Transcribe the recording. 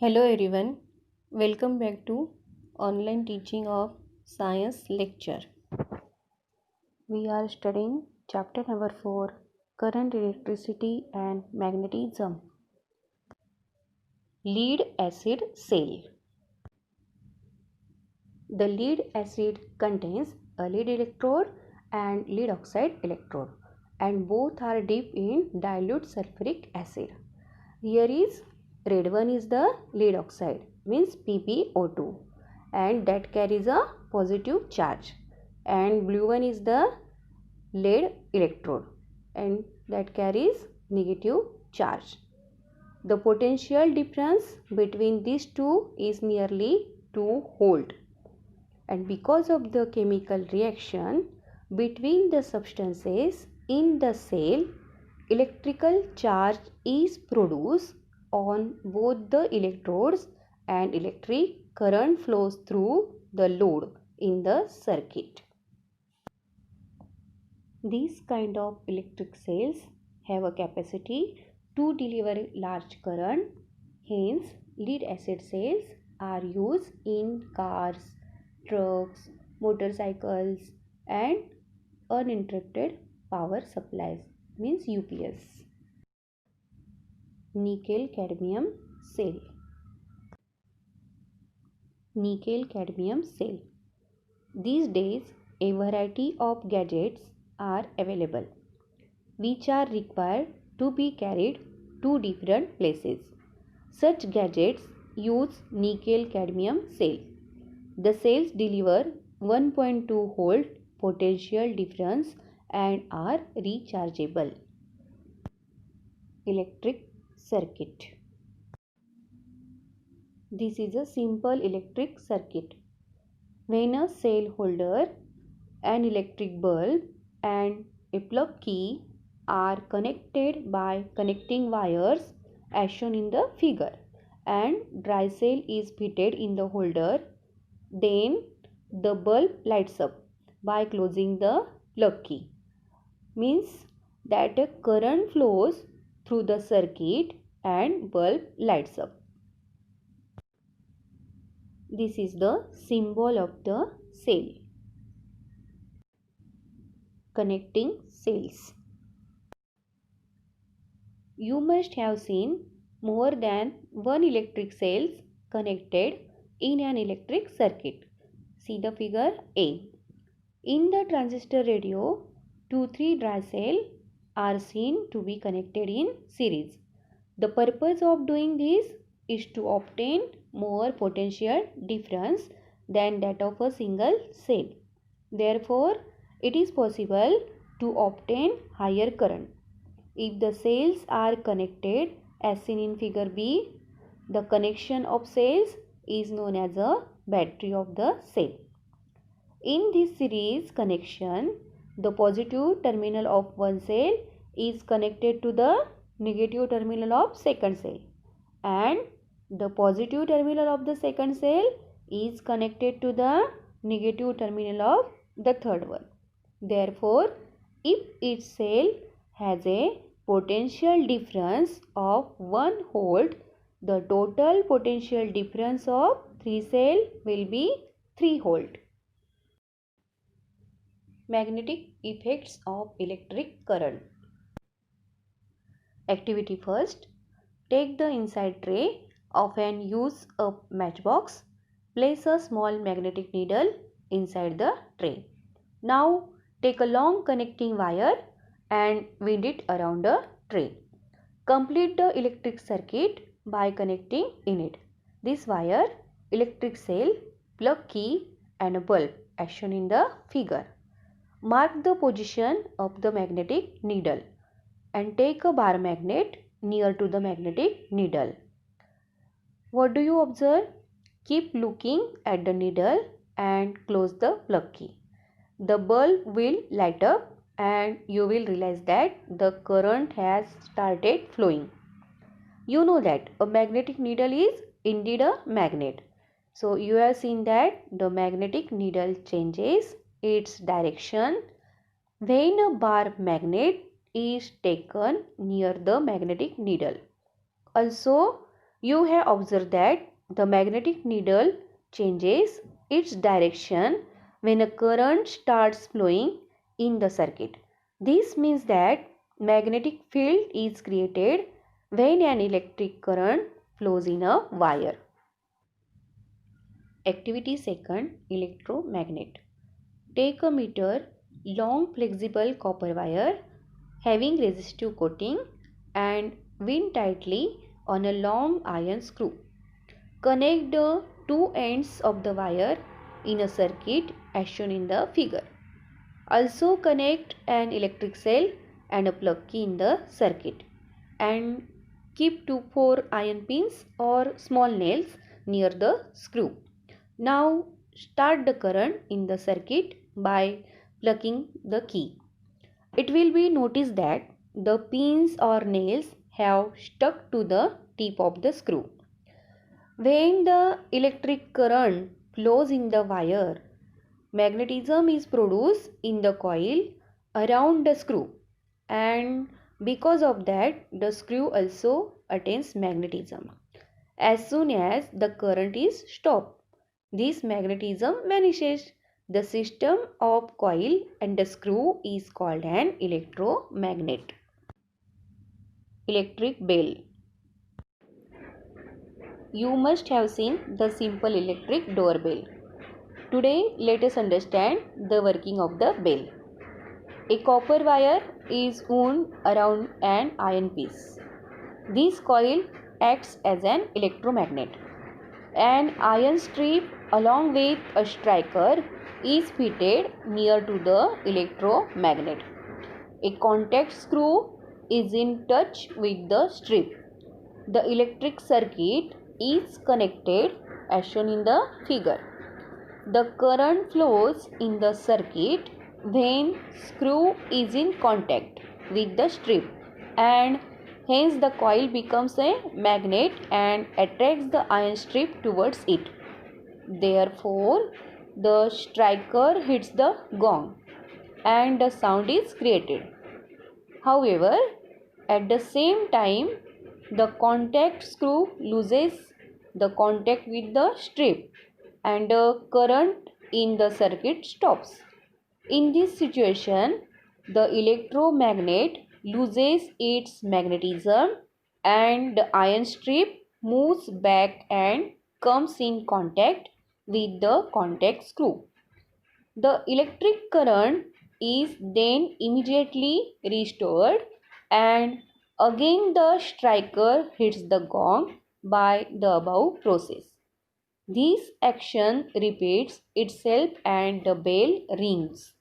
Hello everyone, welcome back to online teaching of science lecture. We are studying chapter number 4, current, electricity and magnetism. Lead acid cell. The lead acid contains a lead electrode and lead oxide electrode, and both are dipped in dilute sulfuric acid. Here is red one is the lead oxide, means PbO2, and that carries a positive charge, and blue one is the lead electrode and that carries negative charge. The potential difference between these two is nearly 2 volt, and because of the chemical reaction between the substances in the cell, electrical charge is produced on both the electrodes and electric current flows through the load in the circuit. These kind of electric cells have a capacity to deliver large current. Hence, lead acid cells are used in cars, trucks, motorcycles and uninterrupted power supplies, means UPS. Nickel cadmium cell. Nickel cadmium cell. These days, a variety of gadgets are available which are required to be carried to different places. Such gadgets use nickel cadmium cell. The cells deliver 1.2 volt potential difference and are rechargeable. Electric circuit. This is a simple electric circuit. When a cell holder, an electric bulb and a plug key are connected by connecting wires as shown in the figure, and dry cell is fitted in the holder, then the bulb lights up by closing the plug key. Means that a current flows through the circuit and bulb lights up. This is the symbol of the cell. Connecting cells. You must have seen more than one electric cells connected in an electric circuit. See the figure A. In the transistor radio, 2-3 dry cells are seen to be connected in series. The purpose of doing this is to obtain more potential difference than that of a single cell. Therefore, it is possible to obtain higher current. If the cells are connected as seen in figure B, the connection of cells is known as a battery of the cell. In this series connection, the positive terminal of one cell is connected to the negative terminal of second cell, and the positive terminal of the second cell is connected to the negative terminal of the third one. Therefore, if each cell has a potential difference of 1 volt, the total potential difference of 3 cells will be 3 volt. Magnetic effects of electric current. Activity first. Take the inside tray of an used up matchbox. Place a small magnetic needle inside the tray. Now take a long connecting wire and wind it around the tray. Complete the electric circuit by connecting in it this wire, electric cell, plug key and a bulb as shown in the figure. Mark the position of the magnetic needle and take a bar magnet near to the magnetic needle. What do you observe? Keep looking at the needle and close the plug key. The bulb will light up and you will realize that the current has started flowing. You know that a magnetic needle is indeed a magnet. So you have seen that the magnetic needle changes its direction when a bar magnet is taken near the magnetic needle. Also, You have observed that the magnetic needle changes its direction when a current starts flowing in the circuit. This means that magnetic field is created when an electric current flows in a wire. Activity second, electromagnet. Take a meter long flexible copper wire having resistive coating and wind tightly on a long iron screw. Connect the two ends of the wire in a circuit as shown in the figure. Also connect an electric cell and a plug key in the circuit and keep 2-4 iron pins or small nails near the screw. Now start the current in the circuit by plugging the key. It will be noticed that the pins or nails have stuck to the tip of the screw. When the electric current flows in the wire, magnetism is produced in the coil around the screw, and because of that the screw also attains magnetism. As soon as the current is stopped, this magnetism vanishes. The system of coil and the screw is called an electromagnet. Electric bell. You must have seen the simple electric doorbell. Today, let us understand the working of the bell. A copper wire is wound around an iron piece. This coil acts as an electromagnet. An iron strip along with a striker is fitted near to the electromagnet. A contact screw is in touch with the strip. The electric circuit is connected as shown in the figure. The current flows in the circuit when screw is in contact with the strip, and hence the coil becomes a magnet and attracts the iron strip towards it. Therefore, the striker hits the gong and the sound is created. However, at the same time, the contact screw loses the contact with the strip and the current in the circuit stops. In this situation, the electromagnet loses its magnetism and the iron strip moves back and comes in contact with the contact screw. The electric current is then immediately restored and again the striker hits the gong by the above process. This action repeats itself and the bell rings.